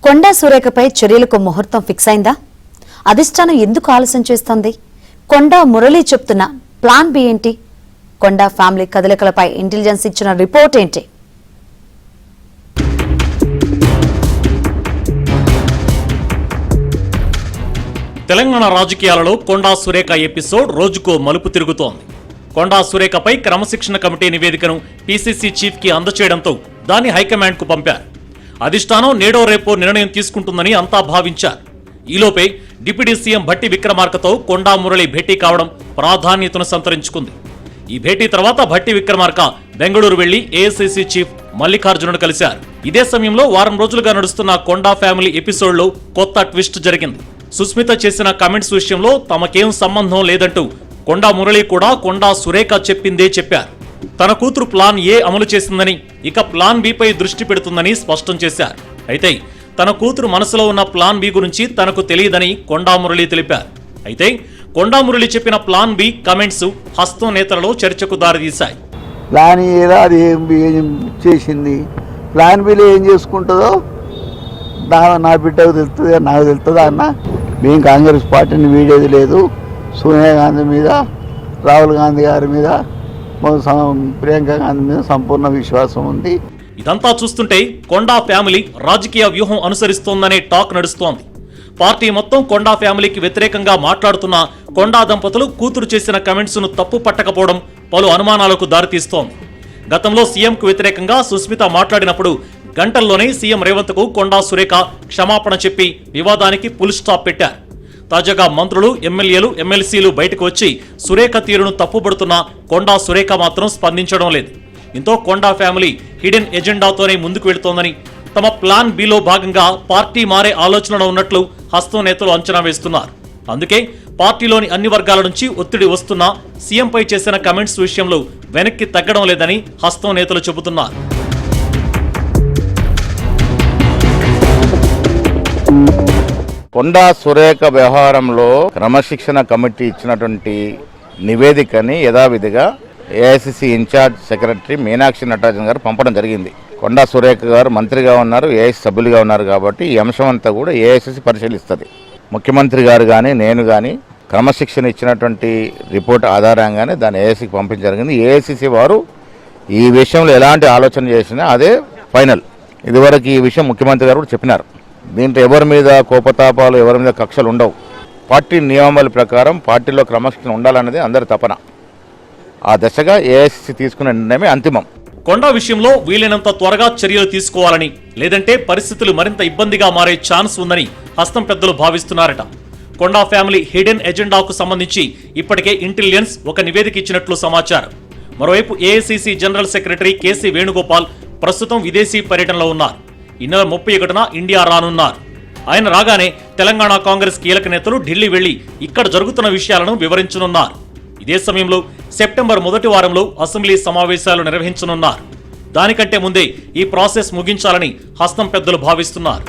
కొండా సురేఖపై చర్యలకు ముహూర్తం ఫిక్స్ అయిందా? అధిష్టానం ఎందుకు ఆలస్యం చేస్తోంది? కొండా మురళి చెప్తున్న ప్లాన్ బి ఏంటి? కొండా ఫ్యామిలీ కదలికలపై ఇంటెలిజెన్స్ ఇచ్చిన రిపోర్ట్ ఏంటి? తెలంగాణ రాజకీయాలలో కొండా సురేఖ ఎపిసోడ్ రోజుకో మలుపు తిరుగుతోంది. కొండా సురేఖపై క్రమశిక్షణ కమిటీ నివేదికను పీసీసీ చీఫ్ కి అందచేయడంతో దాన్ని హైకమాండ్ కు పంపారు. అధిష్టానం నేడో రేపో నిర్ణయం తీసుకుంటుందని అంతా భావించారు. ఈలోపే డిప్యూటీ సీఎం భట్టి విక్రమార్కతో కొండా మురళి భేటీ కావడం ప్రాధాన్యతను సంతరించుకుంది. ఈ భేటీ తర్వాత భట్టి విక్రమార్క బెంగళూరు వెళ్లి ఏఐసీసీ చీఫ్ మల్లికార్జునను కలిశారు. ఇదే సమయంలో వారం రోజులుగా నడుస్తున్న కొండా ఫ్యామిలీ ఎపిసోడ్ లో కొత్త ట్విస్ట్ జరిగింది. సుస్మిత చేసిన కామెంట్స్ విషయంలో తమకేం సంబంధం లేదంటూ కొండా మురళి కూడా కొండా సురేఖ చెప్పిందే చెప్పారు. తన కూతురు ప్లాన్ ఏ అమలు చేసిందని, ఇక ప్లాన్ బి పై దృష్టి పెడుతుందని స్పష్టం చేశారు. అయితే తన కూతురు మనసులో ఉన్న ప్లాన్ బి గురించి తనకు తెలియదని కొండా మురళి తెలిపారు. అయితే కొండా మురళి చెప్పిన ప్లాన్ బి కమెంట్స్ హస్తం నేతలలో చర్చకు దారితీశాయి. ప్లాన్ ఏదో అది ఏం చేసింది, ప్లాన్ బిలో ఏం చేసుకుంటుందో నా బిడ్డకు తెలుస్తుంది, నాకు తెలుస్తుందా అన్న. మేము కాంగ్రెస్ పార్టీని వీడేది లేదు. సోనియా గాంధీ మీద, రాహుల్ గాంధీ గారి మీద, ప్రియాంక గాంధీ మీద సంపూర్ణ విశ్వాసం ఉంది. ఇదంతా చూస్తుంటే కొండా ఫ్యామిలీ రాజకీయ వ్యూహం అనుసరిస్తోందనే టాక్ నడుస్తోంది. పార్టీ మొత్తం కొండా ఫ్యామిలీకి వ్యతిరేకంగా మాట్లాడుతున్న కొండా దంపతులు కూతురు చేసిన కమెంట్స్ ను తప్పు పట్టకపోవడం పలు అనుమానాలకు దారితీస్తోంది. గతంలో సీఎంకు వ్యతిరేకంగా సుస్మిత మాట్లాడినప్పుడు గంటల్లోనే సీఎం రేవంత్ కు కొండా సురేఖ క్షమాపణ చెప్పి వివాదానికి ఫుల్ స్టాప్ పెట్టారు. తాజాగా మంత్రులు, ఎమ్మెల్యేలు, ఎమ్మెల్సీలు బయటకు వచ్చి సురేఖ తీరును తప్పుపడుతున్న కొండా సురేఖ మాత్రం స్పందించడం లేదు. ఇంతో కొండా ఫ్యామిలీ హిడెన్ ఎజెండాతోనే ముందుకు వెళుతోందని, తమ ప్లాన్ బిలో భాగంగా పార్టీ మారే ఆలోచనలో ఉన్నట్లు హస్తం నేతలు అంచనా వేస్తున్నారు. అందుకే పార్టీలోని అన్ని వర్గాల నుంచి ఒత్తిడి వస్తున్నా సీఎంపై చేసిన కమెంట్స్ విషయంలో వెనక్కి తగ్గడం లేదని హస్తం నేతలు చెబుతున్నారు. కొండా సురేఖ వ్యవహారంలో క్రమశిక్షణ కమిటీ ఇచ్చినటువంటి నివేదికని యథావిధిగా AICC incharge secretary Meenakshi Natarajan garu పంపడం జరిగింది. కొండా సురేఖ గారు మంత్రిగా ఉన్నారు, ఏఐసి సభ్యులుగా ఉన్నారు కాబట్టి ఈ అంశం అంతా కూడా ఏఐసిసి పరిశీలిస్తుంది. ముఖ్యమంత్రి గారు కానీ నేను కానీ క్రమశిక్షణ ఇచ్చినటువంటి రిపోర్ట్ ఆధారంగానే దాన్ని ఏఐసికి పంపించడం జరిగింది. ఏఐసిసి వారు ఈ విషయంలో ఎలాంటి ఆలోచన చేసినా అదే ఫైనల్. ఇదివరకు ఈ విషయం ముఖ్యమంత్రి గారు కూడా చెప్పినారు. దీంట్లో ఎవరి మీద కోపతాపాలు, ఎవరి మీద కక్షలు ఉండవు. పార్టీ నియమావళి ప్రకారం పార్టీలో క్రమశిక్షణ ఉండాలన్నది అందరి తపన. ఆ దశగా ఏఐసిసి తీసుకున్న నిర్ణయమే అంతిమం. కొండా విషయంలో వీలైనంత త్వరగా చర్యలు తీసుకోవాలని, లేదంటే పరిస్థితులు మరింత ఇబ్బందిగా మారే ఛాన్స్ ఉందని హస్తం పెద్దలు భావిస్తున్నారట. కొండా ఫ్యామిలీ హిడెన్ ఎజెండాకు సంబంధించి ఇప్పటికే ఇంటెలిజెన్స్ ఒక నివేదిక ఇచ్చినట్లు సమాచారం. మరోవైపు AICC general secretary K C Venugopal ప్రస్తుతం విదేశీ పర్యటనలో ఉన్నారు. ఈ నెల 31న ఇండియా రానున్నారు. ఆయన రాగానే తెలంగాణ కాంగ్రెస్ కీలక నేతలు ఢిల్లీ వెళ్లి ఇక్కడ జరుగుతున్న విషయాలను వివరించనున్నారు. ఇదే సమయంలో సెప్టెంబర్ మొదటి వారంలో అసెంబ్లీ సమావేశాలు నిర్వహించనున్నారు. దానికంటే ముందే ఈ ప్రాసెస్ ముగించాలని హస్తం పెద్దలు భావిస్తున్నారు.